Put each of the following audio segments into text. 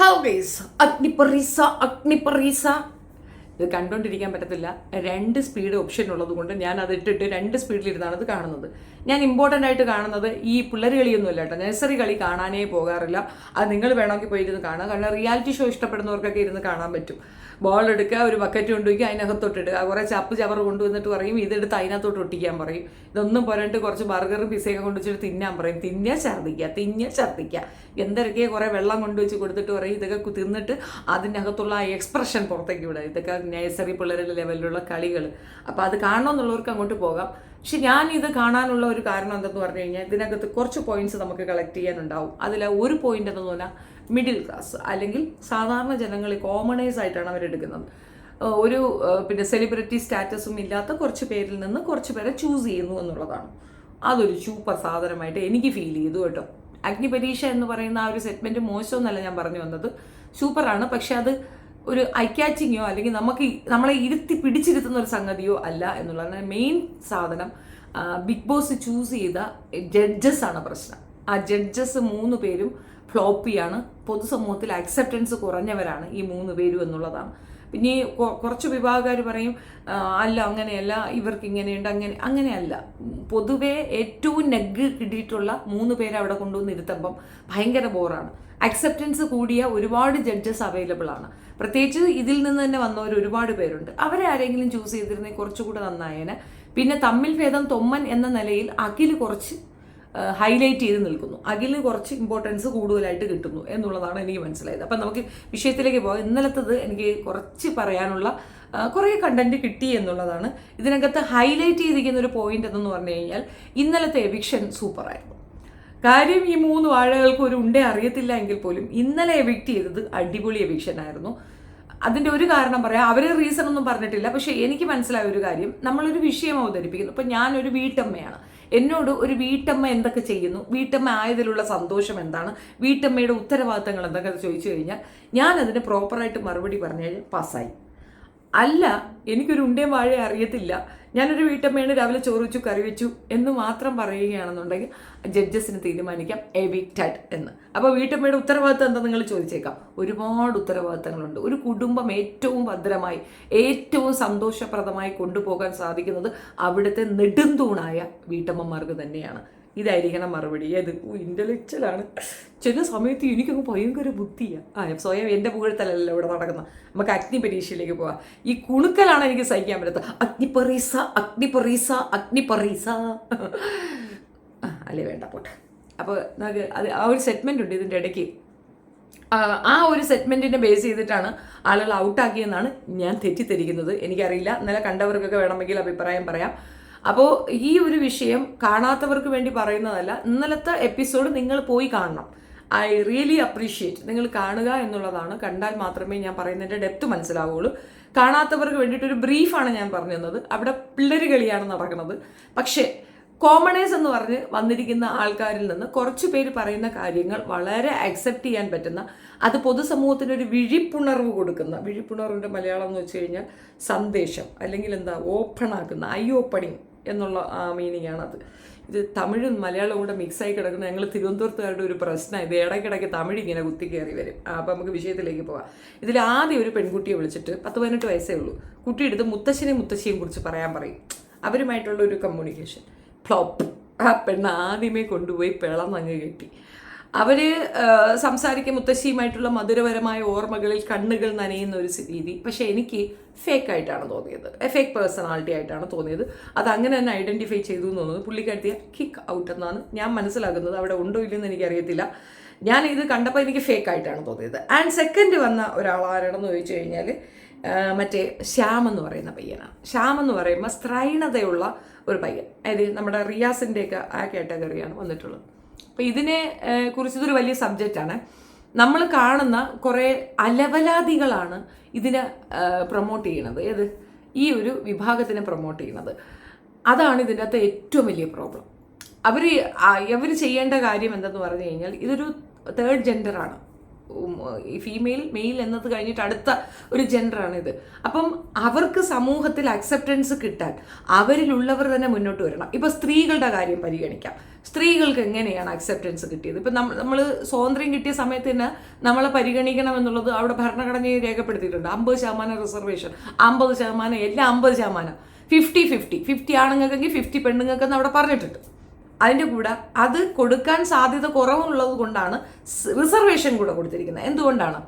Hello guys, അഗ്നിപറീസ ഇത് കണ്ടുകൊണ്ടിരിക്കാൻ പറ്റത്തില്ല. 2 speed option ഉള്ളത് കൊണ്ട് ഞാൻ അത് ഇട്ടിട്ട് 2 സ്പീഡിലിരുന്നാണ് ഇത് കാണുന്നത്. ഞാൻ ഇമ്പോർട്ടൻ്റ് ആയിട്ട് കാണുന്നത് ഈ പിള്ളേർ കളിയൊന്നുമല്ല കേട്ടോ. നഴ്സറി കളി കാണാനേ പോകാറില്ല. അത് നിങ്ങൾ വേണമെങ്കിൽ പോയിരുന്ന് കാണാം. കാരണം റിയാലിറ്റി ഷോ ഇഷ്ടപ്പെടുന്നവർക്കൊക്കെ ഇരുന്ന് കാണാൻ പറ്റും. ബോൾ എടുക്കുക, ഒരു ബക്കറ്റ് കൊണ്ടുപോയി അതിനകത്തോട്ടിടുക, കുറേ ചവറ് കൊണ്ടുവന്നിട്ട് പറയും ഇതെടുത്ത് അതിനകത്തോട്ട് ഒട്ടിക്കാൻ പറയും. ഇതൊന്നും പോരായിട്ട് കുറച്ച് ബർഗറും പിസയൊക്കെ കൊണ്ടുവച്ചിട്ട് തിന്നാൻ പറയും. ഛർദ്ദിക്കുക. എന്തൊക്കെയോ കുറേ വെള്ളം കൊണ്ടുവച്ച് കൊടുത്തിട്ട് പറയും ഇതൊക്കെ തിന്നിട്ട് അതിനകത്തുള്ള ആ എക്സ്പ്രഷൻ പുറത്തേക്ക് വിടുക. ഇതൊക്കെ നഴ്സറി പിള്ളേരുടെ ലെവലിലുള്ള കളികൾ. അപ്പോൾ അത് കാണണമെന്നുള്ളവർക്ക് അങ്ങോട്ട് പോകാം. പക്ഷെ ഞാൻ ഇത് കാണാനുള്ള ഒരു കാരണം എന്തെന്ന് പറഞ്ഞു കഴിഞ്ഞാൽ ഇതിനകത്ത് കുറച്ച് പോയിന്റ്സ് നമുക്ക് കളക്ട് ചെയ്യാനുണ്ടാവും. അതിൽ ഒരു പോയിന്റ് എന്ന് പറഞ്ഞാൽ മിഡിൽ ക്ലാസ് അല്ലെങ്കിൽ സാധാരണ ജനങ്ങൾ, കോമണേഴ്സ് ആയിട്ടാണ് അവരെടുക്കുന്നത്. ഒരു പിന്നെ സെലിബ്രിറ്റി സ്റ്റാറ്റസും ഇല്ലാത്ത കുറച്ച് പേരിൽ നിന്ന് കുറച്ച് പേരെ ചൂസ് ചെയ്യുന്നു എന്നുള്ളതാണ്. അതൊരു സൂപ്പർ സാധനമായിട്ട് എനിക്ക് ഫീൽ ചെയ്തു കേട്ടോ. അഗ്നിപരീക്ഷ എന്ന് പറയുന്ന ആ ഒരു സെഗ്മെന്റ് മോശമെന്നല്ല ഞാൻ പറഞ്ഞു വന്നത്, സൂപ്പറാണ്. പക്ഷെ അത് ഒരു ഐ ക്യാച്ചിങ്ങോ അല്ലെങ്കിൽ നമ്മളെ പിടിച്ചിരുത്തുന്ന ഒരു സംഗതിയോ അല്ല എന്നുള്ളതാണ് മെയിൻ സാധനം. ബിഗ് ബോസ് ചൂസ് ചെയ്ത ജഡ്ജസ് ആണ് പ്രശ്നം. ആ ജഡ്ജസ് 3 പേരും ഫ്ലോപ്പിയാണ്. പൊതുസമൂഹത്തിൽ അക്സെപ്റ്റൻസ് കുറഞ്ഞവരാണ് ഈ 3 പേരും എന്നുള്ളതാണ്. പിന്നെ കുറച്ച് വിഭാഗക്കാർ പറയും അല്ല അങ്ങനെയല്ല, ഇവർക്ക് ഇങ്ങനെയുണ്ട്, അങ്ങനെയല്ല. പൊതുവെ ഏറ്റവും നെഗ് കിട്ടിയിട്ടുള്ള 3 പേരെ അവിടെ കൊണ്ടുവന്ന് ഇരുത്തുമ്പം ഭയങ്കര ബോറാണ്. അക്സെപ്റ്റൻസ് കൂടിയ ഒരുപാട് ജഡ്ജസ് അവൈലബിൾ ആണ്. പ്രത്യേകിച്ച് ഇതിൽ നിന്ന് തന്നെ വന്നവർ ഒരുപാട് പേരുണ്ട്. അവരെ ആരെങ്കിലും ചൂസ് ചെയ്തിരുന്നെങ്കിൽ കുറച്ചുകൂടെ നന്നായേനെ. പിന്നെ തമ്മിൽ ഭേദം തൊമ്മൻ എന്ന നിലയിൽ അഖിൽ കുറച്ച് ഹൈലൈറ്റ് ചെയ്ത് നിൽക്കുന്നു. അഖിലിന് കുറച്ച് ഇമ്പോർട്ടൻസ് കൂടുതലായിട്ട് കിട്ടുന്നു എന്നുള്ളതാണ് എനിക്ക് മനസ്സിലായത്. അപ്പം നമുക്ക് വിഷയത്തിലേക്ക് പോകാം. ഇന്നലത്തത് എനിക്ക് കുറച്ച് പറയാനുള്ള കുറേ കണ്ടന്റ് കിട്ടി എന്നുള്ളതാണ്. ഇതിനകത്ത് ഹൈലൈറ്റ് ചെയ്തിരിക്കുന്ന ഒരു പോയിന്റ് എന്തെന്ന് പറഞ്ഞു കഴിഞ്ഞാൽ ഇന്നലത്തെ എവിക്ഷൻ സൂപ്പറായിരുന്നു. കാര്യം ഈ 3 വാഴകൾക്ക് ഒരു ഉണ്ടേ അറിയത്തില്ല എങ്കിൽ പോലും ഇന്നലെ എവിക്റ്റ് ചെയ്തത് അടിപൊളി എവിക്ഷൻ ആയിരുന്നു. അതിൻ്റെ ഒരു കാരണം പറയാം, അവർ റീസൺ ഒന്നും പറഞ്ഞിട്ടില്ല. പക്ഷേ എനിക്ക് മനസ്സിലായ ഒരു കാര്യം, നമ്മളൊരു വിഷയം അവതരിപ്പിക്കുന്നു. ഇപ്പം ഞാനൊരു വീട്ടമ്മയാണ്, എന്നോട് ഒരു വീട്ടമ്മ എന്തൊക്കെ ചെയ്യുന്നു, വീട്ടമ്മ ആയതിലുള്ള സന്തോഷം എന്താണ്, വീട്ടമ്മയുടെ ഉത്തരവാദിത്തങ്ങൾ എന്തൊക്കെ ചോദിച്ചു കഴിഞ്ഞാൽ ഞാൻ അതിന് പ്രോപ്പറായിട്ട് മറുപടി പറഞ്ഞു കഴിഞ്ഞാൽ പാസ്സായി. അല്ല, എനിക്കൊരു ഉണ്ടേം വാഴ അറിയത്തില്ല, ഞാനൊരു വീട്ടമ്മയാണ്, രാവിലെ ചോറ് വെച്ചു കറി വെച്ചു എന്ന് മാത്രം പറയുകയാണെന്നുണ്ടെങ്കിൽ ജഡ്ജസിന് തീരുമാനിക്കാം എവിക്റ്റഡ് എന്ന്. അപ്പോൾ വീട്ടമ്മയുടെ ഉത്തരവാദിത്തം എന്താ നിങ്ങൾ ചോദിച്ചേക്കാം. ഒരുപാട് ഉത്തരവാദിത്തങ്ങളുണ്ട്. ഒരു കുടുംബം ഏറ്റവും ഭദ്രമായി, ഏറ്റവും സന്തോഷപ്രദമായി കൊണ്ടുപോകാൻ സാധിക്കുന്നത് അവിടുത്തെ നെടുന്തൂണായ വീട്ടമ്മമാർക്ക് തന്നെയാണ്. ഇതായിരിക്കണം മറുപടി. ഏത് ഇൻ്റലക്ച്വലാണ്. ചില സമയത്ത് എനിക്കങ്ങ് ഭയങ്കര ബുദ്ധിയാണ്. സ്വയം എൻ്റെ പുകഴ്ത്തലല്ലോ ഇവിടെ നടക്കുന്നത്. നമുക്ക് അഗ്നി പരീക്ഷയിലേക്ക് പോവാം. ഈ കുണുക്കലാണ് എനിക്ക് സഹിക്കാൻ പറ്റാത്തത്. അഗ്നിപറീസ അല്ലേ, വേണ്ട പോട്ടെ. അപ്പോൾ നമുക്ക് ആ ഒരു സെഗ്മെൻ്റ് ഉണ്ട് ഇതിൻ്റെ ഇടയ്ക്ക്. ആ ഒരു സെഗ്മെൻറ്റിനെ ബേസ് ചെയ്തിട്ടാണ് ആളുകൾ ഔട്ടാക്കിയെന്നാണ് ഞാൻ തെറ്റിദ്ധരിക്കുന്നത്. എനിക്കറിയില്ല, ഇന്നലെ കണ്ടവർക്കൊക്കെ വേണമെങ്കിൽ അഭിപ്രായം പറയാം. അപ്പോൾ ഈ ഒരു വിഷയം കാണാത്തവർക്ക് വേണ്ടി പറയുന്നതല്ല. ഇന്നലത്തെ എപ്പിസോഡ് നിങ്ങൾ പോയി കാണണം. I really appreciate. നിങ്ങൾ കാണുക എന്നുള്ളതാണ്. കണ്ടാൽ മാത്രമേ ഞാൻ പറയുന്നതിൻ്റെ ഡെപ്ത് മനസ്സിലാവുകയുള്ളൂ. കാണാത്തവർക്ക് വേണ്ടിയിട്ടൊരു ബ്രീഫാണ് ഞാൻ പറഞ്ഞു തന്നത്. അവിടെ പിള്ളേർ കളിയാണ് നടക്കുന്നത്. പക്ഷേ കോമണേഴ്സ് എന്ന് പറഞ്ഞ് വന്നിരിക്കുന്ന ആൾക്കാരിൽ നിന്ന് കുറച്ച് പേര് പറയുന്ന കാര്യങ്ങൾ വളരെ അക്സെപ്റ്റ് ചെയ്യാൻ പറ്റുന്ന, അത് പൊതുസമൂഹത്തിനൊരു വിഴിപ്പുണർവ് കൊടുക്കുന്ന, വിഴിപ്പുണർവിൻ്റെ മലയാളം എന്ന് വെച്ച് കഴിഞ്ഞാൽ സന്ദേശം അല്ലെങ്കിൽ എന്താ ഓപ്പണാക്കുന്ന, ഐ ഓപ്പണിങ് എന്നുള്ള മീനിങ് ആണത്. ഇത് തമിഴും മലയാളവും കൂടെ മിക്സായി കിടക്കുന്ന ഞങ്ങൾ തിരുവനന്തപുരത്തുകാരുടെ ഒരു പ്രശ്നം. ഇത് ഇടയ്ക്കിടയ്ക്ക് തമിഴ് ഇങ്ങനെ കുത്തിക്കയറി വരും. അപ്പോൾ നമുക്ക് വിഷയത്തിലേക്ക് പോവാം. ഇതിൽ ആദ്യം ഒരു പെൺകുട്ടിയെ വിളിച്ചിട്ട് 10-18 വയസ്സേ ഉള്ളൂ. കുട്ടിയെടുത്ത് മുത്തശ്ശിയെയും കുറിച്ച് പറയാൻ പറയും. അവരുമായിട്ടുള്ള ഒരു കമ്മ്യൂണിക്കേഷൻ ഫ്ലോപ്പ്. ആ പെണ്ണ് ആദ്യമേ കൊണ്ടുപോയി പിളന്നങ്ങ് കെട്ടി. അവർ സംസാരിക്കുക മുത്തശ്ശിയുമായിട്ടുള്ള മധുരപരമായ ഓർമ്മകളിൽ കണ്ണുകൾ നനയുന്ന ഒരു രീതി. പക്ഷേ എനിക്ക് ഫേക്കായിട്ടാണ് തോന്നിയത്, ഫേക്ക് പേഴ്സണാലിറ്റി ആയിട്ടാണ് തോന്നിയത്. അത് അങ്ങനെ തന്നെ ഐഡൻറ്റിഫൈ ചെയ്തു എന്ന് തോന്നുന്നത്. പുള്ളിക്കാരത്തിയെ കിക്ക് ഔട്ട് എന്നാണ് ഞാൻ മനസ്സിലാക്കുന്നത്. അവിടെ ഉണ്ടോ ഇല്ലെന്ന് എനിക്കറിയത്തില്ല. ഞാൻ ഇത് കണ്ടപ്പോൾ എനിക്ക് ഫേക്കായിട്ടാണ് തോന്നിയത്. ആൻഡ് സെക്കൻഡ് വന്ന ഒരാളാരാണെന്ന് ചോദിച്ചു കഴിഞ്ഞാൽ മറ്റേ ശ്യാം എന്ന് പറയുന്ന പയ്യനാണ്. ശ്യാം എന്ന് പറയുമ്പോൾ സ്ത്രൈണതയുള്ള ഒരു പയ്യൻ, അതായത് നമ്മുടെ റിയാസിൻ്റെയൊക്കെ ആ കാറ്റഗറിയാണ് വന്നിട്ടുള്ളത്. അപ്പോൾ ഇതിനെ കുറിച്ചതൊരു വലിയ സബ്ജക്റ്റാണ്. നമ്മൾ കാണുന്ന കുറേ അലവലാദികളാണ് ഇതിനെ പ്രൊമോട്ട് ചെയ്യണത്. ഏത് ഈ ഒരു വിഭാഗത്തിനെ പ്രൊമോട്ട് ചെയ്യണത്. അതാണ് ഇതിൻ്റെ അകത്ത് ഏറ്റവും വലിയ പ്രോബ്ലം. അവർ ചെയ്യേണ്ട കാര്യം എന്തെന്ന് പറഞ്ഞു കഴിഞ്ഞാൽ ഇതൊരു തേർഡ് ജെൻഡറാണ്. ഫീമെയിൽ മെയിൽ എന്നത് കഴിഞ്ഞിട്ട് അടുത്ത ഒരു ജെൻഡറാണിത്. അപ്പം അവർക്ക് സമൂഹത്തിൽ അക്സെപ്റ്റൻസ് കിട്ടാൻ അവരിലുള്ളവർ തന്നെ മുന്നോട്ട് വരണം. ഇപ്പം സ്ത്രീകളുടെ കാര്യം പരിഗണിക്കാം. സ്ത്രീകൾക്ക് എങ്ങനെയാണ് അക്സെപ്റ്റൻസ് കിട്ടിയത്? ഇപ്പം നമ്മൾ സ്വാതന്ത്ര്യം കിട്ടിയ സമയത്ത് തന്നെ നമ്മളെ പരിഗണിക്കണം എന്നുള്ളത് അവിടെ ഭരണഘടനയിൽ രേഖപ്പെടുത്തിയിട്ടുണ്ട്. 50% റിസർവേഷൻ, 50%, എല്ലാം 50%, 50-50 ആണുങ്ങൾക്കെങ്കിൽ 50 പെണ്ണുങ്ങൾക്കെന്ന് അവിടെ പറഞ്ഞിട്ടുണ്ട്. അതിൻ്റെ കൂടെ അത് കൊടുക്കാൻ സാധ്യത കുറവുള്ളത് കൊണ്ടാണ് റിസർവേഷൻ കൂടെ കൊടുത്തിരിക്കുന്നത്. എന്തുകൊണ്ടാണ്?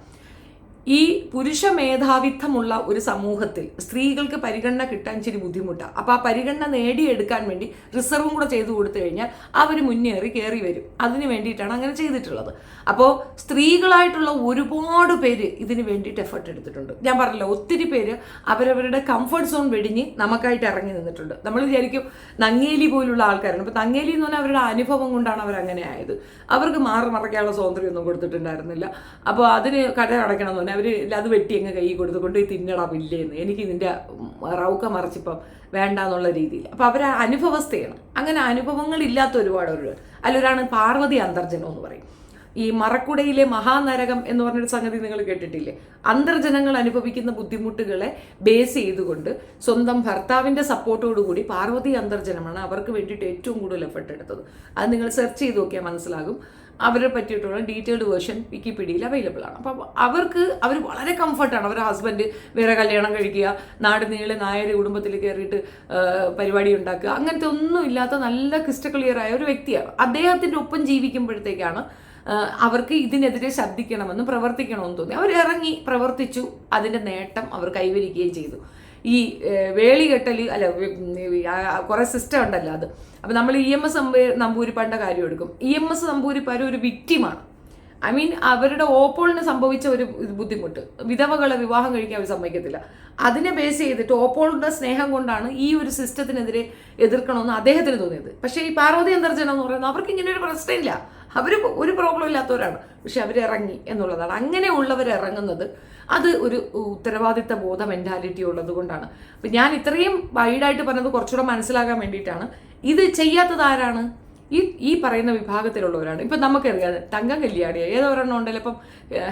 ഈ പുരുഷ മേധാവിത്വമുള്ള ഒരു സമൂഹത്തിൽ സ്ത്രീകൾക്ക് പരിഗണന കിട്ടാൻ ഇച്ചിരി ബുദ്ധിമുട്ടാണ്. അപ്പോൾ ആ പരിഗണന നേടിയെടുക്കാൻ വേണ്ടി റിസർവും കൂടെ ചെയ്തു കൊടുത്തു കഴിഞ്ഞാൽ അവർ മുന്നേറി കയറി വരും. അതിന് വേണ്ടിയിട്ടാണ് അങ്ങനെ ചെയ്തിട്ടുള്ളത്. അപ്പോൾ സ്ത്രീകളായിട്ടുള്ള ഒരുപാട് പേര് ഇതിന് വേണ്ടിയിട്ട് എഫർട്ട് എടുത്തിട്ടുണ്ട്. ഞാൻ പറഞ്ഞല്ലോ, ഒത്തിരി പേര് അവരവരുടെ കംഫർട്ട് സോൺ വെടിഞ്ഞ് നമുക്കായിട്ട് ഇറങ്ങി നിന്നിട്ടുണ്ട്. നമ്മൾ വിചാരിക്കും നങ്ങേലി പോലുള്ള ആൾക്കാരാണ്. ഇപ്പോൾ നങ്ങേലി എന്ന് പറഞ്ഞാൽ അവരുടെ അനുഭവം കൊണ്ടാണ് അവരങ്ങനെ ആയത്. അവർക്ക് മറയ്ക്കാനുള്ള സ്വാതന്ത്ര്യമൊന്നും കൊടുത്തിട്ടുണ്ടായിരുന്നില്ല. അപ്പോൾ അതിന് കട അടയ്ക്കണം എന്ന് പറഞ്ഞാൽ അവർ അത് വെട്ടി അങ്ങ് കൈ കൊടുത്തുകൊണ്ട് തിന്നടാ ഇല്ലേന്ന്, എനിക്ക് ഇതിൻ്റെ റൗക്ക മറിച്ചിപ്പം വേണ്ടാന്നുള്ള രീതിയിൽ. അപ്പോൾ അവർ അനുഭവസ്ഥയാണ്. അങ്ങനെ അനുഭവങ്ങളില്ലാത്ത ഒരുപാട് അതിലൊരാണ് പാർവതി അന്തർജനം എന്ന് പറയും. ഈ മറക്കുടയിലെ മഹാനരകം എന്ന് പറഞ്ഞൊരു സംഗതി നിങ്ങൾ കേട്ടിട്ടില്ലേ? അന്തർജനങ്ങൾ അനുഭവിക്കുന്ന ബുദ്ധിമുട്ടുകളെ ബേസ് ചെയ്തുകൊണ്ട് സ്വന്തം ഭർത്താവിൻ്റെ സപ്പോർട്ടോടുകൂടി പാർവതി അന്തർജനമാണ് അവർക്ക് വേണ്ടിയിട്ട് ഏറ്റവും കൂടുതൽ എഫർട്ട് എടുത്തത്. അത് നിങ്ങൾ സെർച്ച് ചെയ്ത് നോക്കിയാൽ മനസ്സിലാകും. അവരെ പറ്റിയിട്ടുള്ള ഡീറ്റെയിൽഡ് വേർഷൻ വിക്കിപീഡിയയിൽ അവൈലബിൾ ആണ്. അപ്പം അവർ വളരെ കംഫർട്ടാണ്. അവരുടെ ഹസ്ബൻഡ് വേറെ കല്യാണം കഴിക്കുക, നാട് നീളെ നായർ കുടുംബത്തിൽ കയറിയിട്ട് പരിപാടി ഉണ്ടാക്കുക, അങ്ങനത്തെ ഒന്നും ഇല്ലാത്ത നല്ല ക്രിസ്റ്റൽ ക്ലിയർ ആയ ഒരു വ്യക്തിയാണ്. അദ്ദേഹത്തിൻ്റെ ഒപ്പം ജീവിക്കുമ്പോഴത്തേക്കാണ് അവർക്ക് ഇതിനെതിരെ ശബ്ദിക്കണമെന്നും പ്രവർത്തിക്കണമെന്ന് തോന്നി. അവർ ഇറങ്ങി പ്രവർത്തിച്ചു. അതിൻ്റെ നേട്ടം അവർ കൈവരിക്കുകയും ചെയ്തു. ഈ വേളികെട്ടൽ അല്ല, കുറേ സിസ്റ്റം ഉണ്ടല്ലോ അത്. അപ്പം നമ്മൾ EMS നമ്പൂരിപ്പാടിൻ്റെ കാര്യം എടുക്കും. EMS നമ്പൂരിപ്പാട് ഒരു വിക്റ്റിമാണ്. ഐ മീൻ അവരുടെ ഓപ്പോളിന് സംഭവിച്ച ഒരു ബുദ്ധിമുട്ട്, വിധവകളെ വിവാഹം കഴിക്കാൻ അവർ സമ്മതിക്കത്തില്ല. അതിനെ ബേസ് ചെയ്തിട്ട് ഓപ്പോളിൻ്റെ സ്നേഹം കൊണ്ടാണ് ഈ ഒരു സിസ്റ്റത്തിനെതിരെ എതിർക്കണമെന്ന് അദ്ദേഹത്തിന് തോന്നിയത്. പക്ഷേ ഈ പാർവതി അന്തർജനം എന്ന് പറയുന്നത് അവർക്ക് ഇങ്ങനെ ഒരു പ്രശ്നമില്ല. അവർ ഒരു പ്രോബ്ലം ഇല്ലാത്തവരാണ്. പക്ഷെ അവരിറങ്ങി എന്നുള്ളതാണ്. അങ്ങനെയുള്ളവർ ഇറങ്ങുന്നത് അത് ഒരു ഉത്തരവാദിത്ത ബോധ മെൻറ്റാലിറ്റി ഉള്ളത് കൊണ്ടാണ്. അപ്പം ഞാൻ ഇത്രയും വൈഡായിട്ട് പറഞ്ഞത് കുറച്ചുകൂടെ മനസ്സിലാക്കാൻ വേണ്ടിയിട്ടാണ്. ഇത് ചെയ്യാത്തത് ആരാണ്? ഈ പറയുന്ന വിഭാഗത്തിലുള്ളവരാണ്. ഇപ്പം നമുക്കറിയാം, തങ്കം കല്യാണിയ ഏതൊരെണ്ണം ഉണ്ടല്ലോ. ഇപ്പം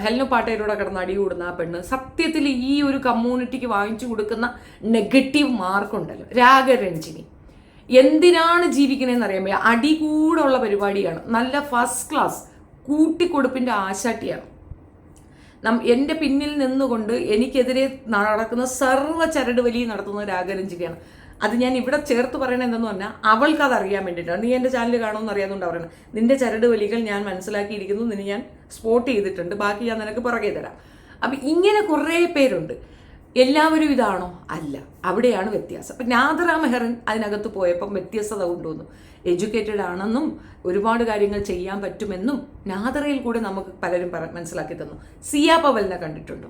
ഹെൽനു പാട്ടയിലൂടെ കിടന്ന് അടി കൂടുന്ന ആ പെണ്ണ് സത്യത്തിൽ ഈ ഒരു കമ്മ്യൂണിറ്റിക്ക് വാങ്ങിച്ചു കൊടുക്കുന്ന നെഗറ്റീവ് മാർക്കുണ്ടല്ലോ. രാഗരഞ്ജിനി എന്തിനാണ് ജീവിക്കണേന്ന് അറിയാൻ അടി കൂടെ ഉള്ള പരിപാടിയാണ്. നല്ല ഫസ്റ്റ് ക്ലാസ് കൂട്ടിക്കൊടുപ്പിൻ്റെ ആശാട്ടിയാണ്. എൻ്റെ പിന്നിൽ നിന്നുകൊണ്ട് എനിക്കെതിരെ നടക്കുന്ന സർവ്വ ചരട് വലി നടത്തുന്ന രാഗരഞ്ജിനിയാണ്. അത് ഞാൻ ഇവിടെ ചേർത്ത് പറയണത് എന്തെന്ന് പറഞ്ഞാൽ അവൾക്ക് അത് അറിയാൻ വേണ്ടിയിട്ടാണ്. നീ എൻ്റെ ചാനൽ കാണുമെന്ന് അറിയാതുകൊണ്ട് പറയുന്നത്. നിൻ്റെ ചരട് വലികൾ ഞാൻ മനസ്സിലാക്കിയിരിക്കുന്നു, നിന്നെ ഞാൻ സ്പോട്ട് ചെയ്തിട്ടുണ്ട്, ബാക്കി ഞാൻ നിനക്ക് പുറകെ തരാം. അപ്പം ഇങ്ങനെ കുറേ പേരുണ്ട്. എല്ലാവരും ഇതാണോ? അല്ല. അവിടെയാണ് വ്യത്യാസം. അപ്പം നാദിറ മെഹറിൻ അതിനകത്ത് പോയപ്പം വ്യത്യസ്തത കൊണ്ടുവന്നു. എഡ്യൂക്കേറ്റഡ് ആണെന്നും ഒരുപാട് കാര്യങ്ങൾ ചെയ്യാൻ പറ്റുമെന്നും നാദിറയിൽ കൂടെ നമുക്ക് പലരും മനസ്സിലാക്കി തന്നു. സിയ പവലിനെ കണ്ടിട്ടുണ്ടോ?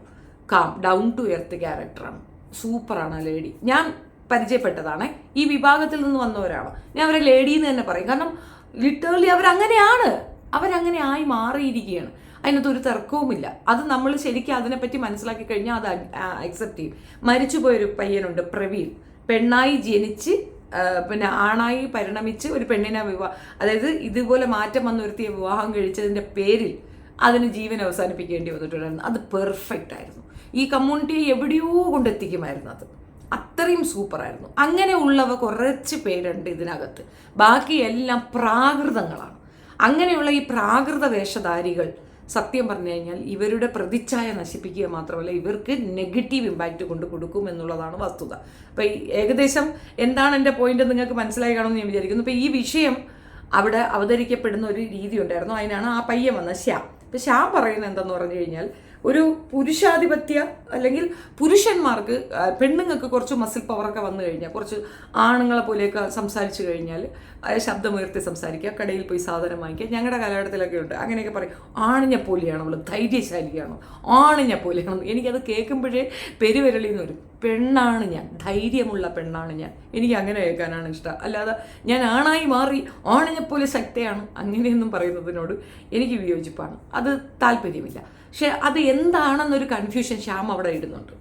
കാം ഡൗൺ ടു എർത്ത് ക്യാരക്ടറാണ്. സൂപ്പറാണ് ആ ലേഡി. ഞാൻ പരിചയപ്പെട്ടതാണ്. ഈ വിഭാഗത്തിൽ നിന്ന് വന്നവരാണ്. ഞാൻ അവരെ ലേഡി എന്ന് തന്നെ പറയും. കാരണം ലിറ്ററലി അവരങ്ങനെ ആയി മാറിയിരിക്കുകയാണ്. അതിനകത്തൊരു തർക്കവുമില്ല. അത് നമ്മൾ ശരിക്കും അതിനെപ്പറ്റി മനസ്സിലാക്കി കഴിഞ്ഞാൽ അത് അക്സെപ്റ്റ് ചെയ്യും. മരിച്ചുപോയൊരു പയ്യനുണ്ട്, പ്രവീൺ. പെണ്ണായി ജനിച്ച് പിന്നെ ആണായി പരിണമിച്ച് ഒരു പെണ്ണിനെ അതായത് ഇതുപോലെ മാറ്റം വന്നൊരുത്തിയെ വിവാഹം കഴിച്ചതിൻ്റെ പേരിൽ അതിന് ജീവൻ അവസാനിപ്പിക്കേണ്ടി വന്നിട്ടുണ്ടായിരുന്നു. അത് പെർഫെക്റ്റ് ആയിരുന്നു. ഈ കമ്മ്യൂണിറ്റിയെ എവിടെയോ കൊണ്ടെത്തിക്കുമായിരുന്നു. അത് അത്രയും സൂപ്പറായിരുന്നു. അങ്ങനെയുള്ളവ കുറച്ച് പേരുണ്ട് ഇതിനകത്ത്. ബാക്കി എല്ലാം പ്രാകൃതങ്ങളാണ്. അങ്ങനെയുള്ള ഈ പ്രാകൃത വേഷധാരികൾ സത്യം പറഞ്ഞു കഴിഞ്ഞാൽ ഇവരുടെ പ്രതിച്ഛായ നശിപ്പിക്കുക മാത്രമല്ല, ഇവർക്ക് നെഗറ്റീവ് ഇമ്പാക്റ്റ് കൊണ്ട് കൊടുക്കും എന്നുള്ളതാണ് വസ്തുത. അപ്പോൾ ഏകദേശം എന്താണ് എൻ്റെ പോയിന്റ് നിങ്ങൾക്ക് മനസ്സിലായി കാണുമെന്ന് ഞാൻ വിചാരിക്കുന്നു. ഇപ്പോൾ ഈ വിഷയം അവിടെ അവതരിക്കപ്പെടുന്ന ഒരു രീതി ഉണ്ടായിരുന്നു. അതിനാണ് ആ പയ്യൻ വന്നത്, ശ്യാം. ഇപ്പം ശ്യാം പറയുന്നത് എന്താണെന്ന് പറഞ്ഞു കഴിഞ്ഞാൽ, ഒരു പുരുഷാധിപത്യ അല്ലെങ്കിൽ പുരുഷന്മാർക്ക് പെണ്ണുങ്ങൾക്ക് കുറച്ച് മസിൽ പവറൊക്കെ വന്നു കഴിഞ്ഞാൽ, കുറച്ച് ആണുങ്ങളെ പോലെയൊക്കെ സംസാരിച്ചു കഴിഞ്ഞാൽ ശബ്ദമുയർത്തി സംസാരിക്കുക, കടയിൽ പോയി സാധനം വാങ്ങിക്കുക. ഞങ്ങളുടെ കാലഘട്ടത്തിലൊക്കെ ഉണ്ട് അങ്ങനെയൊക്കെ പറയും. ആണിനെപ്പോലെയാണ് അവൾ, ധൈര്യശാലിയാണ്, ആണിനെപ്പോലെയാണ്. എനിക്കത് കേൾക്കുമ്പോഴേ പെരുവിരളിന്ന് വരും. പെണ്ണാണ് ഞാൻ, ധൈര്യമുള്ള പെണ്ണാണ് ഞാൻ. എനിക്ക് അങ്ങനെ കേൾക്കാനാണ് ഇഷ്ടം. അല്ലാതെ ഞാൻ ആണായി മാറി ആണിനെപ്പോലെ ശക്തിയാണ് അങ്ങനെയൊന്നും പറയുന്നതിനോട് എനിക്ക് വിയോജിപ്പാണ്. അത് താല്പര്യമില്ല. പക്ഷെ അത് എന്താണെന്നൊരു കൺഫ്യൂഷൻ ശ്യാം അവിടെ ഇടുന്നുണ്ട്.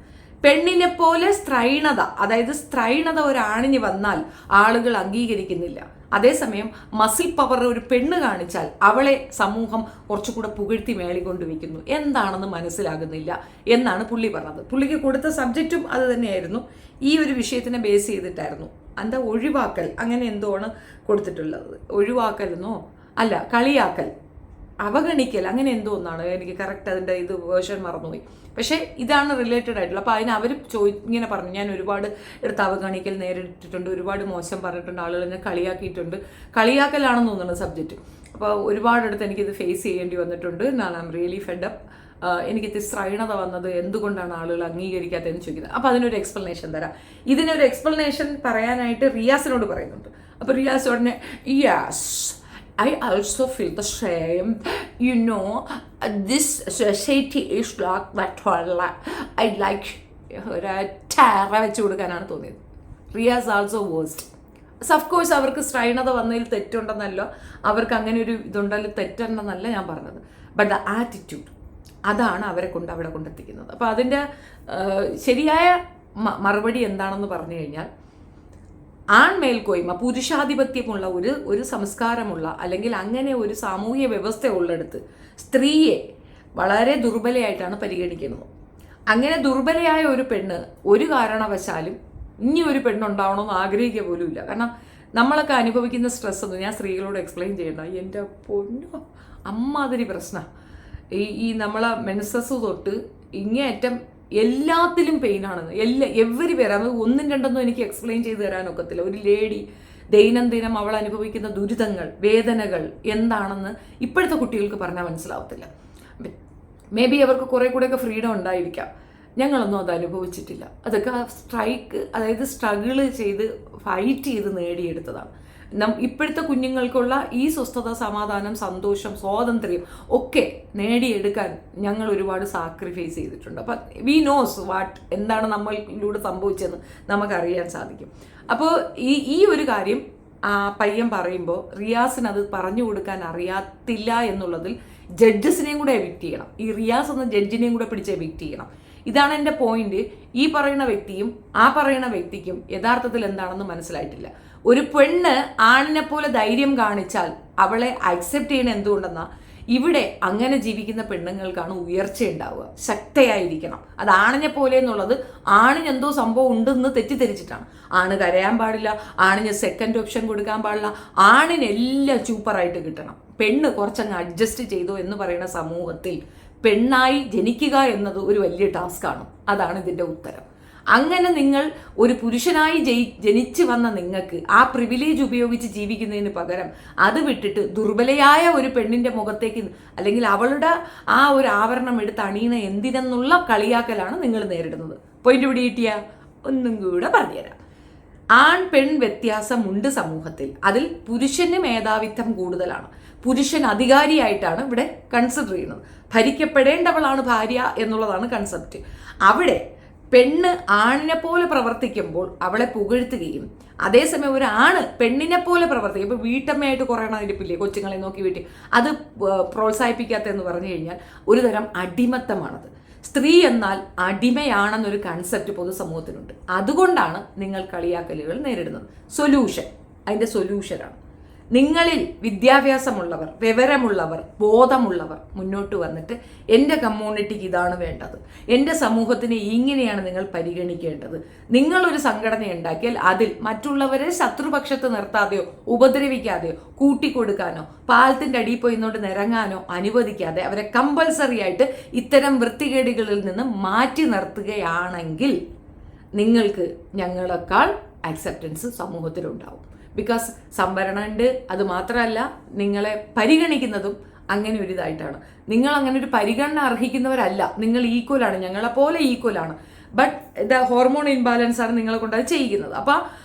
പെണ്ണിനെ പോലെ സ്ത്രൈണത, അതായത് സ്ത്രൈണത ഒരാണിന് വന്നാൽ ആളുകൾ അംഗീകരിക്കുന്നില്ല. അതേസമയം മസിൽ പവർ ഒരു പെണ്ണ് കാണിച്ചാൽ അവളെ സമൂഹം കുറച്ചുകൂടെ പുകഴ്ത്തി മേളിക്കൊണ്ടുവയ്ക്കുന്നു. എന്താണെന്ന് മനസ്സിലാകുന്നില്ല എന്നാണ് പുള്ളി പറഞ്ഞത്. പുള്ളിക്ക് കൊടുത്ത സബ്ജക്റ്റും അത് തന്നെയായിരുന്നു. ഈ ഒരു വിഷയത്തിനെ ബേസ് ചെയ്തിട്ടായിരുന്നു. എന്താ ഒഴിവാക്കൽ, അങ്ങനെ എന്തോ ആണ് കൊടുത്തിട്ടുള്ളത്. ഒഴിവാക്കൽ എന്നോ അല്ല, കളിയാക്കൽ, അവഗണിക്കൽ, അങ്ങനെ എന്തോ ഒന്നാണ്. എനിക്ക് കറക്റ്റ് അതിൻ്റെ ഇത് വേർഷൻ മറന്നുപോയി. പക്ഷേ ഇതാണ് റിലേറ്റഡ് ആയിട്ടുള്ള. അപ്പോൾ അതിന് അവർ ഇങ്ങനെ പറഞ്ഞു, ഞാൻ ഒരുപാട് എടുത്ത് അവഗണിക്കൽ നേരിട്ടിട്ടുണ്ട്, ഒരുപാട് മോശം പറഞ്ഞിട്ടുണ്ട്, ആളുകൾ എന്നെ കളിയാക്കിയിട്ടുണ്ട്. കളിയാക്കലാണെന്ന് തോന്നുന്നത് സബ്ജക്റ്റ്. അപ്പോൾ ഒരുപാടെടുത്ത് എനിക്കിത് ഫേസ് ചെയ്യേണ്ടി വന്നിട്ടുണ്ട്. ഞാൻ I am really fed up. എനിക്ക് സ്ത്രൈണത വന്നത് എന്തുകൊണ്ടാണ് ആളുകൾ അംഗീകരിക്കാത്തതെന്ന് ചോദിക്കുന്നത്. അപ്പോൾ അതിനൊരു എക്സ്പ്ലനേഷൻ തരാം. ഇതിനൊരു എക്സ്പ്ലനേഷൻ പറയാനായിട്ട് റിയാസിനോട് പറയുന്നുണ്ട്. അപ്പോൾ റിയാസ് ഉടനെ yes, I also feel the same. You know, this society is like that one. I like ഒരു ടാറ വെച്ച് കൊടുക്കാനാണ് തോന്നിയത്. Riyas also worst. Of course അവർക്ക് സ്ത്രൈണത വന്നതിൽ തെറ്റുണ്ടെന്നല്ലോ, അവർക്ക് അങ്ങനെ ഒരു ഇതുണ്ടെങ്കിൽ തെറ്റുണ്ടെന്നല്ല ഞാൻ പറഞ്ഞത്. ബട്ട് ദ ആറ്റിറ്റ്യൂഡ്, അതാണ് അവരെ കൊണ്ട് അവിടെ കൊണ്ടെത്തിക്കുന്നത്. അപ്പോൾ അതിൻ്റെ ശരിയായ മറുപടി എന്താണെന്ന് പറഞ്ഞു കഴിഞ്ഞാൽ, ആൺമേൽക്കോയ്മ, പുരുഷാധിപത്യമുള്ള ഒരു സംസ്കാരമുള്ള അല്ലെങ്കിൽ അങ്ങനെ ഒരു സാമൂഹ്യ വ്യവസ്ഥ ഉള്ളിടത്ത് സ്ത്രീയെ വളരെ ദുർബലയായിട്ടാണ് പരിഗണിക്കുന്നത്. അങ്ങനെ ദുർബലയായ ഒരു പെണ്ണ് ഒരു കാരണവശാലും ഇനി ഒരു പെണ്ണുണ്ടാവണമെന്ന് ആഗ്രഹിക്കുക പോലുമില്ല. കാരണം നമ്മളൊക്കെ അനുഭവിക്കുന്ന സ്ട്രെസ് ഒന്നും ഞാൻ സ്ത്രീകളോട് എക്സ്പ്ലെയിൻ ചെയ്യണ്ട. എൻ്റെ പൊന്നോ, അമ്മാതിരി പ്രശ്നം. ഈ നമ്മളെ മെൻസസ് തൊട്ട് ഇങ്ങേയറ്റം എല്ലാത്തിലും പെയിനാണെന്ന്. എവരി പേര് അത് ഒന്നും രണ്ടൊന്നും എനിക്ക് എക്സ്പ്ലെയിൻ ചെയ്ത് തരാനൊക്കത്തില്ല. ഒരു ലേഡി ദൈനംദിനം അവൾ അനുഭവിക്കുന്ന ദുരിതങ്ങൾ, വേദനകൾ എന്താണെന്ന് ഇപ്പോഴത്തെ കുട്ടികൾക്ക് പറഞ്ഞാൽ മനസ്സിലാവത്തില്ല. മേ ബി അവർക്ക് കുറേ കൂടെയൊക്കെ ഫ്രീഡം ഉണ്ടായിരിക്കാം. ഞങ്ങളൊന്നും അത് അനുഭവിച്ചിട്ടില്ല. അതൊക്കെ അതായത് സ്ട്രഗിള് ചെയ്ത് ഫൈറ്റ് ചെയ്ത് നേടിയെടുത്തതാണ്. ഇപ്പോഴത്തെ കുഞ്ഞുങ്ങൾക്കുള്ള ഈ സ്വസ്ഥത, സമാധാനം, സന്തോഷം, സ്വാതന്ത്ര്യം ഒക്കെ നേടിയെടുക്കാൻ ഞങ്ങൾ ഒരുപാട് സാക്രിഫൈസ് ചെയ്തിട്ടുണ്ട്. അപ്പം വി നോസ് എന്താണ് നമ്മളിലൂടെ സംഭവിച്ചതെന്ന് നമുക്കറിയാൻ സാധിക്കും. അപ്പോൾ ഈ ഒരു കാര്യം ആ പയ്യൻ പറയുമ്പോൾ റിയാസിന് അത് പറഞ്ഞു കൊടുക്കാൻ അറിയാത്തില്ല എന്നുള്ളതിൽ ജഡ്ജസിനെയും കൂടെ എവിക്റ്റ് ചെയ്യണം. ഈ റിയാസ് എന്ന ജഡ്ജിനെയും കൂടെ പിടിച്ച് എവിക്റ്റ് ചെയ്യണം. ഇതാണ് എൻ്റെ പോയിന്റ്. ഈ പറയുന്ന വ്യക്തിയും ആ പറയുന്ന വ്യക്തിക്കും യഥാർത്ഥത്തിൽ എന്താണെന്ന് മനസ്സിലായിട്ടില്ല. ഒരു പെണ്ണ് ആണിനെ പോലെ ധൈര്യം കാണിച്ചാൽ അവളെ അക്സെപ്റ്റ് ചെയ്യണ എന്തുകൊണ്ടെന്നാൽ ഇവിടെ അങ്ങനെ ജീവിക്കുന്ന പെണ്ണുങ്ങൾക്കാണ് ഉയർച്ച ഉണ്ടാവുക. ശക്തയായിരിക്കണം. അത് ആണിനെ പോലെ എന്നുള്ളത് ആണിന് എന്തോ സംഭവം ഉണ്ടെന്ന് തെറ്റിദ്ധരിച്ചിട്ടാണ്. ആണ് കരയാൻ പാടില്ല, ആണിന് സെക്കൻഡ് ഓപ്ഷൻ കൊടുക്കാൻ പാടില്ല, ആണിനെല്ലാം സൂപ്പറായിട്ട് കിട്ടണം. പെണ്ണ് കുറച്ചങ്ങ് അഡ്ജസ്റ്റ് ചെയ്തു എന്ന് പറയുന്ന സമൂഹത്തിൽ പെണ്ണായി ജനിക്കുക എന്നത് ഒരു വലിയ ടാസ്ക്കാണ്. അതാണ് ഇതിൻ്റെ ഉത്തരം. അങ്ങനെ നിങ്ങൾ ഒരു പുരുഷനായി ജനിച്ചു വന്ന നിങ്ങൾക്ക് ആ പ്രിവിലേജ് ഉപയോഗിച്ച് ജീവിക്കുന്നതിന് പകരം അത് വിട്ടിട്ട് ദുർബലയായ ഒരു പെണ്ണിൻ്റെ മുഖത്തേക്ക് അല്ലെങ്കിൽ അവളുടെ ആ ഒരു ആവരണം എടുത്ത് അണിയുന്ന എന്തിനെന്നുള്ള കളിയാക്കലാണ് നിങ്ങൾ നേരിടുന്നത്. പോയിന്റ് പിടികിട്ടിയ ഒന്നും കൂടെ പറഞ്ഞുതരാം. ആൺ പെൺ വ്യത്യാസമുണ്ട് സമൂഹത്തിൽ. അതിൽ പുരുഷന് മേധാവിത്വം കൂടുതലാണ്. പുരുഷൻ അധികാരിയായിട്ടാണ് ഇവിടെ കൺസിഡർ ചെയ്യുന്നത്. ഭരിക്കപ്പെടേണ്ടവളാണ് ഭാര്യ എന്നുള്ളതാണ് കൺസെപ്റ്റ്. അവിടെ പെണ്ണ് ആണിനെ പോലെ പ്രവർത്തിക്കുമ്പോൾ അവളെ പുകഴ്ത്തുകയും അതേസമയം ഒരു ആണ് പെണ്ണിനെ പോലെ പ്രവർത്തിക്കും. ഇപ്പോൾ വീട്ടമ്മയായിട്ട് കുറേ ഇരിപ്പില്ലേ, കൊച്ചുങ്ങളെ നോക്കി വീട്ടിൽ, അത് പ്രോത്സാഹിപ്പിക്കാത്തതെന്ന് പറഞ്ഞു കഴിഞ്ഞാൽ ഒരു തരം അടിമത്തമാണത്. സ്ത്രീ എന്നാൽ അടിമയാണെന്നൊരു കൺസെപ്റ്റ് പൊതുസമൂഹത്തിനുണ്ട്. അതുകൊണ്ടാണ് നിങ്ങൾ കളിയാക്കലുകൾ നേരിടുന്നത്. അതിൻ്റെ സൊല്യൂഷനാണ് നിങ്ങളിൽ വിദ്യാഭ്യാസമുള്ളവർ, വിവരമുള്ളവർ, ബോധമുള്ളവർ മുന്നോട്ട് വന്നിട്ട് എൻ്റെ കമ്മ്യൂണിറ്റിക്ക് ഇതാണ് വേണ്ടത്, എൻ്റെ സമൂഹത്തിനെ ഇങ്ങനെയാണ് നിങ്ങൾ പരിഗണിക്കേണ്ടത്. നിങ്ങളൊരു സംഘടന ഉണ്ടാക്കിയാൽ അതിൽ മറ്റുള്ളവരെ ശത്രുപക്ഷത്ത് നിർത്താതെയോ ഉപദ്രവിക്കാതെയോ കൂട്ടിക്കൊടുക്കാനോ പാലത്തിൻ്റെ അടിയിൽ പോയി നിന്നോട് നിരങ്ങാനോ അനുവദിക്കാതെ അവരെ കമ്പൽസറി ആയിട്ട് ഇത്തരം വൃത്തികേടുകളിൽ നിന്ന് മാറ്റി നിർത്തുകയാണെങ്കിൽ നിങ്ങൾക്ക് ഞങ്ങളെക്കാൾ ആക്സെപ്റ്റൻസ് സമൂഹത്തിലുണ്ടാവും. ബിക്കോസ് സംവരണം ഉണ്ട്. അത് മാത്രമല്ല, നിങ്ങളെ പരിഗണിക്കുന്നതും അങ്ങനെ ഒരു ഇതായിട്ടാണ്. നിങ്ങൾ അങ്ങനെ ഒരു പരിഗണന അർഹിക്കുന്നവരല്ല. നിങ്ങൾ ഈക്വലാണ്, ഞങ്ങളെപ്പോലെ ഈക്വലാണ്. ബട്ട് ഹോർമോൺ ഇൻബാലൻസ് ആണ് നിങ്ങളെ കൊണ്ട് അത് ചെയ്യിക്കുന്നത്. അപ്പോൾ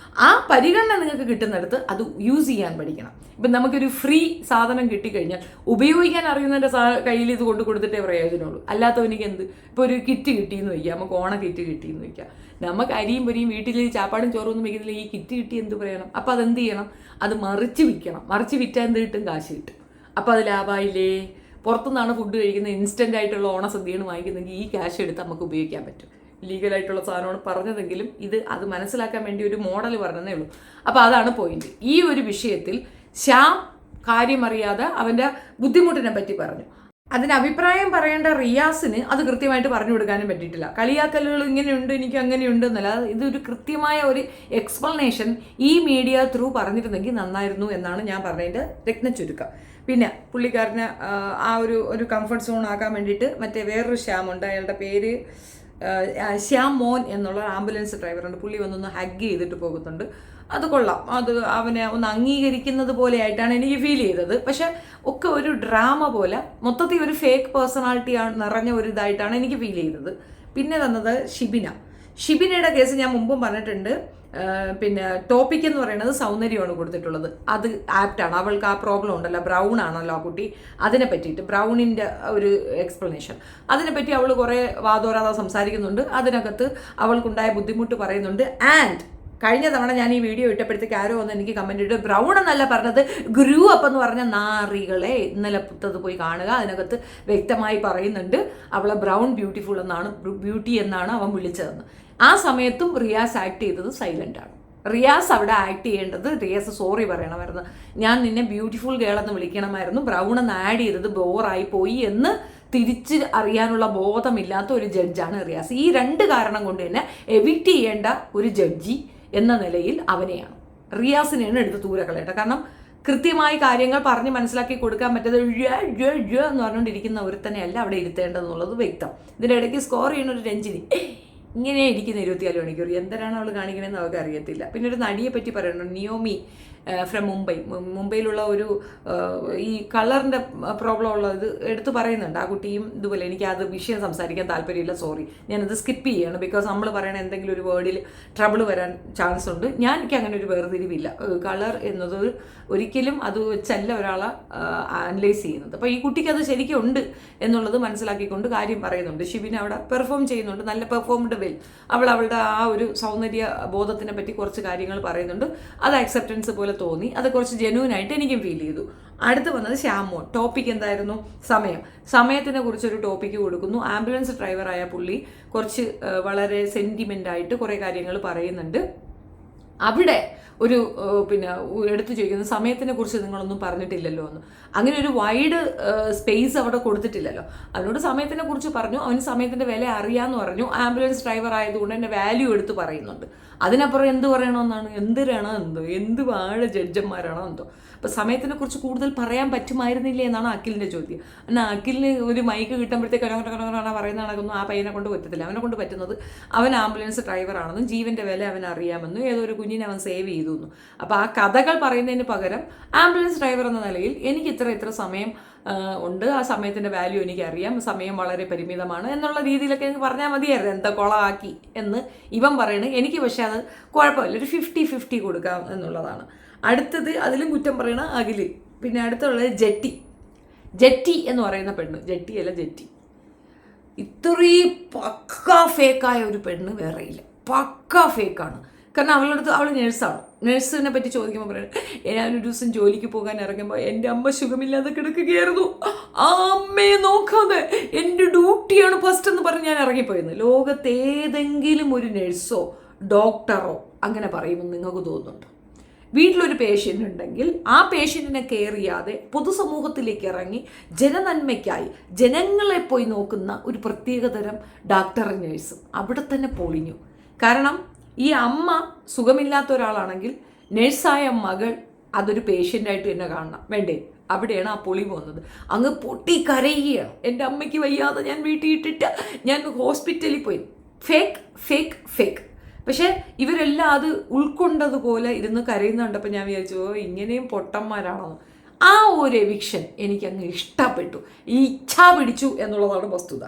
ആ പരിഗണന നിങ്ങൾക്ക് കിട്ടുന്നിടത്ത് അത് യൂസ് ചെയ്യാൻ പഠിക്കണം. ഇപ്പം നമുക്കൊരു ഫ്രീ സാധനം കിട്ടിക്കഴിഞ്ഞാൽ ഉപയോഗിക്കാൻ അറിയുന്നതിൻ്റെ കയ്യിൽ ഇത് കൊണ്ട് കൊടുത്തിട്ടേ പ്രയോജനമുള്ളൂ. അല്ലാത്തവനിക്ക് എന്ത്? ഇപ്പോൾ ഒരു കിറ്റ് കിട്ടിയെന്ന് വയ്ക്കുക, നമുക്ക് ഓണ കിറ്റ് കിട്ടിയെന്ന് വയ്ക്കുക, നമുക്ക് അരിയും പൊരിയും വീട്ടിൽ ചാപ്പാടും ചോറൊന്നും വയ്ക്കുന്നില്ല, ഈ കിറ്റ് കിട്ടി എന്ത് പറയണം? അപ്പോൾ അതെന്ത് ചെയ്യണം? അത് മറിച്ച് വിൽക്കണം. മറിച്ച് വിറ്റാൽ എന്ത് കിട്ടും? കാശ് കിട്ടും. അപ്പോൾ അത് ലാഭമായില്ലേ? പുറത്തുനിന്നാണ് ഫുഡ് കഴിക്കുന്നത്, ഇൻസ്റ്റൻ്റ് ആയിട്ടുള്ള ഓണസദ്യയാണ് വാങ്ങിക്കുന്നതെങ്കിൽ ഈ ക്യാഷ് എടുത്ത് നമുക്ക് ഉപയോഗിക്കാൻ പറ്റും. ലീഗലായിട്ടുള്ള സാധനമാണ് പറഞ്ഞതെങ്കിലും അത് മനസ്സിലാക്കാൻ വേണ്ടി ഒരു മോഡൽ പറഞ്ഞതേ ഉള്ളൂ. അപ്പോൾ അതാണ് പോയിന്റ്. ഈ ഒരു വിഷയത്തിൽ ശ്യാം കാര്യമറിയാതെ അവൻ്റെ ബുദ്ധിമുട്ടിനെ പറ്റി പറഞ്ഞു. അതിന് അഭിപ്രായം പറയേണ്ട റിയാസിന് അത് കൃത്യമായിട്ട് പറഞ്ഞു കൊടുക്കാനും പറ്റിയിട്ടില്ല. കളിയാക്കലുകൾ ഇങ്ങനെയുണ്ട്, എനിക്ക് അങ്ങനെയുണ്ട് എന്നല്ല, ഇതൊരു കൃത്യമായ ഒരു എക്സ്പ്ലനേഷൻ ഈ മീഡിയ ത്രൂ പറഞ്ഞിരുന്നെങ്കിൽ നന്നായിരുന്നു എന്നാണ് ഞാൻ പറഞ്ഞതിൻ്റെ രത്നച്ചുരുക്കം. പിന്നെ പുള്ളിക്കാരന് ആ ഒരു കംഫർട്ട് സോൺ ആക്കാൻ വേണ്ടിയിട്ട് മറ്റേ വേറൊരു ശ്യാമുണ്ട്, അയാളുടെ പേര് ശ്യാം മോൻ എന്നുള്ള ആംബുലൻസ് ഡ്രൈവറുണ്ട്. പുള്ളി വന്നൊന്ന് ഹഗ് ചെയ്തിട്ട് പോകുന്നുണ്ട്. അത് കൊള്ളാം, അത് അവനെ ഒന്ന് അംഗീകരിക്കുന്നത് പോലെ ആയിട്ടാണ് എനിക്ക് ഫീൽ ചെയ്തത്. പക്ഷെ ഒക്കെ ഒരു ഡ്രാമ പോലെ മൊത്തത്തിൽ ഒരു ഫേക്ക് പേഴ്സണാലിറ്റി നിറഞ്ഞ ഒരു ഇതായിട്ടാണ് എനിക്ക് ഫീൽ ചെയ്തത്. പിന്നെ തന്നത് ഷിബിനയുടെ കേസ് ഞാൻ മുമ്പും പറഞ്ഞിട്ടുണ്ട്. പിന്നെ ടോപ്പിക് എന്ന് പറയുന്നത് സൗന്ദര്യമാണ് കൊടുത്തിട്ടുള്ളത്. അത് ആപ്റ്റാണ്. അവൾക്ക് ആ പ്രോബ്ലം ഉണ്ടല്ലോ, ബ്രൗൺ ആണല്ലോ ആ കുട്ടി, അതിനെ പറ്റിയിട്ട് ബ്രൗണിൻ്റെ ഒരു എക്സ്പ്ലനേഷൻ, അതിനെപ്പറ്റി അവൾ കുറേ വാദോരാതെ സംസാരിക്കുന്നുണ്ട്. അതിനകത്ത് അവൾക്കുണ്ടായ ബുദ്ധിമുട്ട് പറയുന്നുണ്ട്. ആൻഡ് കഴിഞ്ഞ തവണ ഞാൻ ഈ വീഡിയോ ഇട്ടപ്പോഴത്തേക്ക് ആരോ വന്ന് എനിക്ക് കമൻറ്റ് ഇട്ട് ബ്രൗൺ എന്നല്ല പറഞ്ഞത്, ഗ്രൂ അപ്പ് എന്ന് പറഞ്ഞ നാറികളെ ഇന്നലെ പുത്തത് പോയി കാണുക, അതിനകത്ത് വ്യക്തമായി പറയുന്നുണ്ട് അവളെ ബ്രൗൺ ബ്യൂട്ടിഫുൾ എന്നാണ്, ബ്യൂട്ടി എന്നാണ് അവൻ വിളിച്ചതെന്ന്. ആ സമയത്തും റിയാസ് ആക്ട് ചെയ്തത് സൈലൻ്റാണ്. റിയാസ് അവിടെ ആക്ട് ചെയ്യേണ്ടത്, റിയാസ് സോറി പറയണമായിരുന്നു, ഞാൻ നിന്നെ ബ്യൂട്ടിഫുൾ ഗേൾ എന്ന് വിളിക്കണമായിരുന്നു, ബ്രൗൺ എന്ന് ആഡ് ചെയ്തത് ബോറായി പോയി എന്ന് തിരിച്ച് അറിയാനുള്ള ബോധമില്ലാത്ത ഒരു ജഡ്ജാണ് റിയാസ്. ഈ രണ്ട് കാരണം കൊണ്ട് തന്നെ എവിക്റ്റ് ചെയ്യേണ്ട ഒരു ജഡ്ജി എന്ന നിലയിൽ അവനെയാണ്, റിയാസിനെയാണ് എടുത്ത് ദൂരകളയട്ടെ. കാരണം കൃത്യമായി കാര്യങ്ങൾ പറഞ്ഞ് മനസ്സിലാക്കി കൊടുക്കാൻ പറ്റാതെ എന്ന് പറഞ്ഞുകൊണ്ടിരിക്കുന്ന ഒരുത്തനെയല്ല അവിടെ ഇരുത്തേണ്ടതെന്നുള്ളത് വ്യക്തം. ഇതിൻ്റെ ഇടയ്ക്ക് സ്കോർ ചെയ്യുന്ന ഒരു രഞ്ജിനി ഇങ്ങനെ ഇരിക്കുന്ന 24 മണിക്കൂർ എന്തിനാണ് അവൾ കാണിക്കണമെന്ന് അവർക്ക് അറിയത്തില്ല. പിന്നെ ഒരു നടിയെ പറ്റി പറയണം, നിയോമി ഫ്രം മുംബൈയിലുള്ള ഒരു ഈ കളറിൻ്റെ പ്രോബ്ലം ഉള്ളത് എടുത്ത് പറയുന്നുണ്ട്. ആ കുട്ടിയും ഇതുപോലെ, എനിക്ക് അത് വിഷയം സംസാരിക്കാൻ താല്പര്യമില്ല, സോറി, ഞാനത് സ്കിപ്പ് ചെയ്യണം. ബിക്കോസ് നമ്മൾ പറയണ എന്തെങ്കിലും ഒരു വേർഡിൽ ട്രബിൾ വരാൻ ചാൻസ് ഉണ്ട്. എനിക്ക് അങ്ങനെ ഒരു വേർതിരിവില്ല. കളർ എന്നത് ഒരിക്കലും അത് വെച്ചല്ല ഒരാളെ അനലൈസ് ചെയ്യുന്നത്. അപ്പോൾ ഈ കുട്ടിക്ക് അത് ശരിക്കും ഉണ്ട് എന്നുള്ളത് മനസ്സിലാക്കിക്കൊണ്ട് കാര്യം പറയുന്നുണ്ട്. ഷിബിന അവിടെ പെർഫോം ചെയ്യുന്നുണ്ട്, നല്ല പെർഫോംഡ് വെൽ. അവളുടെ ആ ഒരു സൗന്ദര്യ ബോധത്തിനെ പറ്റി കുറച്ച് കാര്യങ്ങൾ പറയുന്നുണ്ട്. അത് അക്സെപ്റ്റൻസ് പോലെ തോന്നി, അത് കുറച്ച് ജെന്യൂനായിട്ട് എനിക്കും ഫീൽ ചെയ്തു. അടുത്ത് വന്നത് ശ്യാമോൻ. ടോപ്പിക് എന്തായിരുന്നു? സമയത്തിനെ കുറിച്ചൊരു ടോപ്പിക്ക് കൊടുക്കുന്നു. ആംബുലൻസ് ഡ്രൈവറായ പുള്ളി കുറച്ച് വളരെ സെൻറ്റിമെൻ്റായിട്ട് കുറേ കാര്യങ്ങൾ പറയുന്നുണ്ട്. അവിടെ ഒരു പിന്നെ എടുത്തു ചോദിക്കുന്നത് സമയത്തിനെ കുറിച്ച് നിങ്ങളൊന്നും പറഞ്ഞിട്ടില്ലല്ലോ എന്ന്. അങ്ങനെ ഒരു വൈഡ് സ്പേസ് അവിടെ കൊടുത്തിട്ടില്ലല്ലോ. അതിനോട് സമയത്തിനെ കുറിച്ച് പറഞ്ഞു, അവന് സമയത്തിൻ്റെ വില അറിയാമെന്ന് പറഞ്ഞു. ആംബുലൻസ് ഡ്രൈവർ ആയതുകൊണ്ട് തന്നെ വാല്യൂ എടുത്ത് പറയുന്നുണ്ട്. അതിനപ്പുറം എന്ത് പറയണമെന്നാണ്? എന്തിനാണോ എന്തോ, എന്ത് വാഴ ജഡ്ജന്മാരാണോ എന്തോ. അപ്പോൾ സമയത്തിനെ കുറിച്ച് കൂടുതൽ പറയാൻ പറ്റുമായിരുന്നില്ലേ എന്നാണ് അഖിലിൻ്റെ ചോദ്യം. എന്നാൽ അഖിലിന് ഒരു മൈക്ക് കിട്ടുമ്പോഴത്തേക്ക് പറയുന്ന നടക്കുന്നു, ആ പയ്യനെ കൊണ്ട് പറ്റത്തില്ല. അവനെ കൊണ്ട് പറ്റുന്നത് അവൻ ആംബുലൻസ് ഡ്രൈവറാണെന്നും ജീവൻ്റെ വില അവൻ അറിയാമെന്നും ഏതോ ഒരു കുഞ്ഞിനെ അവൻ സേവ് ചെയ്തു എന്നും. അപ്പോൾ ആ കഥകൾ പറയുന്നതിന് പകരം ആംബുലൻസ് ഡ്രൈവർ എന്ന നിലയിൽ എനിക്ക് ഇത്ര സമയം ഉണ്ട്, ആ സമയത്തിൻ്റെ വാല്യൂ എനിക്കറിയാം, സമയം വളരെ പരിമിതമാണ് എന്നുള്ള രീതിയിലൊക്കെ എനിക്ക് പറഞ്ഞാൽ മതിയായിരുന്നു. എന്താ കൊളാക്കി എന്ന് ഇവൻ പറയണത്. എനിക്ക് പക്ഷേ അത് കുഴപ്പമില്ല, ഒരു 50-50 കൊടുക്കാം എന്നുള്ളതാണ്. അടുത്തത് അതിലും കുറ്റം പറയണ അഖില്. പിന്നെ അടുത്തുള്ളത് ജെറ്റി എന്ന് പറയുന്ന പെണ്ണ്. ജെറ്റിയല്ല, ജെറ്റി. ഇത്രയും പക്കാ ഫേക്കായ ഒരു പെണ്ണ് വേറെയില്ല. പക്കാ ഫേക്കാണ്. കാരണം അവൾ നേഴ്സാണ്. നേഴ്സിനെ പറ്റി ചോദിക്കുമ്പോൾ പറയുന്നത്, ഞാനൊരു ദിവസം ജോലിക്ക് പോകാൻ ഇറങ്ങുമ്പോൾ എൻ്റെ അമ്മ സുഖമില്ലാതെ കിടക്കുകയായിരുന്നു, ആ അമ്മയെ നോക്കാതെ എൻ്റെ ഡ്യൂട്ടിയാണ് ഫസ്റ്റ് എന്ന് പറഞ്ഞ് ഞാൻ ഇറങ്ങിപ്പോയെന്ന്. ലോകത്തേതെങ്കിലും ഒരു നേഴ്സോ ഡോക്ടറോ അങ്ങനെ പറയുമെന്ന് നിങ്ങൾക്ക് തോന്നുന്നുണ്ടോ? വീട്ടിലൊരു പേഷ്യൻ്റ് ഉണ്ടെങ്കിൽ ആ പേഷ്യൻറ്റിനെ കെയർ ചെയ്യാതെ പൊതുസമൂഹത്തിലേക്ക് ഇറങ്ങി ജനനന്മയ്ക്കായി ജനങ്ങളെ പോയി നോക്കുന്ന ഒരു പ്രത്യേകതരം ഡോക്ടർ നേഴ്സും അവിടെ തന്നെ പൊളിഞ്ഞു. കാരണം ഈ അമ്മ സുഖമില്ലാത്ത ഒരാളാണെങ്കിൽ നേഴ്സായ മകൾ അതൊരു പേഷ്യൻ്റായിട്ട് തന്നെ കാണണം, വേണ്ടേ? അവിടെയാണ് ആ പൊളി പോകുന്നത്. അങ്ങ് പൊട്ടി കരയുകയാണ്, എൻ്റെ അമ്മയ്ക്ക് വയ്യാതെ ഞാൻ വീട്ടിൽ ഇട്ടിട്ട് ഞാൻ ഹോസ്പിറ്റലിൽ പോയി. Fake fake fake. പക്ഷേ ഇവരെല്ലാം അത് ഉൾക്കൊണ്ടതുപോലെ ഇരുന്ന് കരയുന്നുണ്ടപ്പോൾ ഞാൻ വിചാരിച്ചു, ഇങ്ങനെയും പൊട്ടന്മാരാണോ? ആ ഒരു എവിക്ഷൻ എനിക്കങ്ങ് ഇഷ്ടപ്പെട്ടു, ഇച്ഛാ പിടിച്ചു എന്നുള്ളതാണ് വസ്തുത.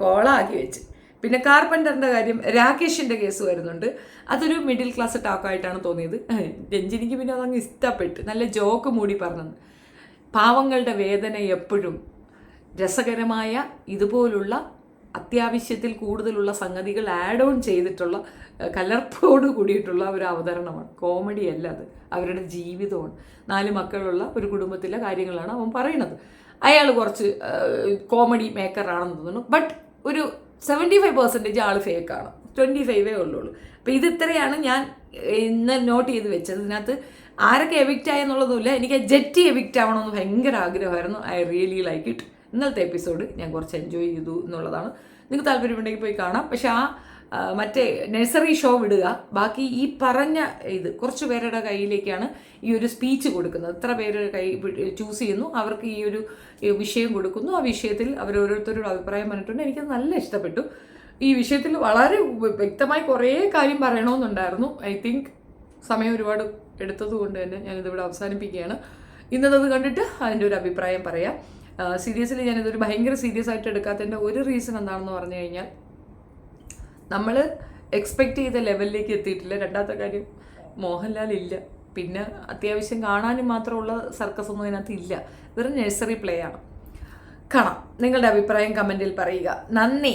കോളാക്കി വെച്ച്. പിന്നെ കാർപ്പൻ്ററിൻ്റെ കാര്യം, രാകേഷിൻ്റെ കേസ് വരുന്നുണ്ട്. അതൊരു മിഡിൽ ക്ലാസ് ടാക്കായിട്ടാണ് തോന്നിയത്. രഞ്ജിനിക്ക് പിന്നെ അതങ്ങ് ഇഷ്ടപ്പെട്ട്, നല്ല ജോക്ക് മൂടി പറഞ്ഞത്. പാവങ്ങളുടെ വേദന എപ്പോഴും രസകരമായ ഇതുപോലുള്ള അത്യാവശ്യത്തിൽ കൂടുതലുള്ള സംഗതികൾ ആഡ് ഓൺ ചെയ്തിട്ടുള്ള കലർപ്പോട് കൂടിയിട്ടുള്ള ഒരു അവതരണമാണ്. കോമഡി അല്ല, അത് അവരുടെ ജീവിതമാണ്. 4 മക്കളുള്ള ഒരു കുടുംബത്തിലെ കാര്യങ്ങളാണ് അവൻ പറയുന്നത്. അയാൾ കുറച്ച് കോമഡി മേക്കറാണെന്ന് തോന്നുന്നു. ബട്ട് ഒരു 75% ആൾ ഫേക്കാണ്, 25 ഉള്ളൂ. അപ്പോൾ ഇത് ഇത്രയാണ് ഞാൻ ഇന്ന് നോട്ട് ചെയ്ത് വെച്ചത്. ഇതിനകത്ത് ആരൊക്കെ എവിക്റ്റ് ആയെന്നുള്ളതുമില്ല. എനിക്ക് ജെറ്റി എവിക്റ്റ് ആവണമെന്ന് ഭയങ്കര ആഗ്രഹമായിരുന്നു. I really like it. ഇന്നലത്തെ എപ്പിസോഡ് ഞാൻ കുറച്ച് എൻജോയ് ചെയ്തു എന്നുള്ളതാണ്. നിങ്ങൾക്ക് താല്പര്യമുണ്ടെങ്കിൽ പോയി കാണാം. പക്ഷെ മറ്റേ നഴ്സറി ഷോ വിടുക. ബാക്കി ഈ പറഞ്ഞ ഇത് കുറച്ച് പേരുടെ കയ്യിലേക്കാണ് ഈ ഒരു സ്പീച്ച് കൊടുക്കുന്നത്. എത്ര പേര് ചൂസ് ചെയ്യുന്നു, അവർക്ക് ഈ ഒരു വിഷയം കൊടുക്കുന്നു. ആ വിഷയത്തിൽ അവരോരോരുത്തരോട് അഭിപ്രായം പറഞ്ഞിട്ടുണ്ട്. എനിക്കത് നല്ല ഇഷ്ടപ്പെട്ടു. ഈ വിഷയത്തിൽ വളരെ വ്യക്തമായി കുറേ കാര്യം പറയണമെന്നുണ്ടായിരുന്നു. ഐ തിങ്ക് സമയം ഒരുപാട് എടുത്തത് കൊണ്ട് തന്നെ ഞാനിതിവിടെ അവസാനിപ്പിക്കുകയാണ്. ഇന്നത് കണ്ടിട്ട് അതിൻ്റെ ഒരു അഭിപ്രായം പറയാം. സീരിയസ്ലി ഞാനിതൊരു ഭയങ്കര സീരിയസ് ആയിട്ട് എടുക്കാത്തതിൻ്റെ ഒരു റീസൺ എന്താണെന്ന് പറഞ്ഞു കഴിഞ്ഞാൽ, നമ്മൾ എക്സ്പെക്റ്റ് ചെയ്ത ലെവലിലേക്ക് എത്തിയിട്ടില്ല. രണ്ടാമത്തെ കാര്യം, മോഹൻലാൽ ഇല്ല. പിന്നെ അത്യാവശ്യം കാണാനും മാത്രമുള്ള സർക്കസ് ഒന്നും അതിനകത്ത് ഇല്ല. ഇതൊരു നഴ്സറി പ്ലേ ആണ്. കാണാം. നിങ്ങളുടെ അഭിപ്രായം കമൻറ്റിൽ പറയുക. നന്ദി.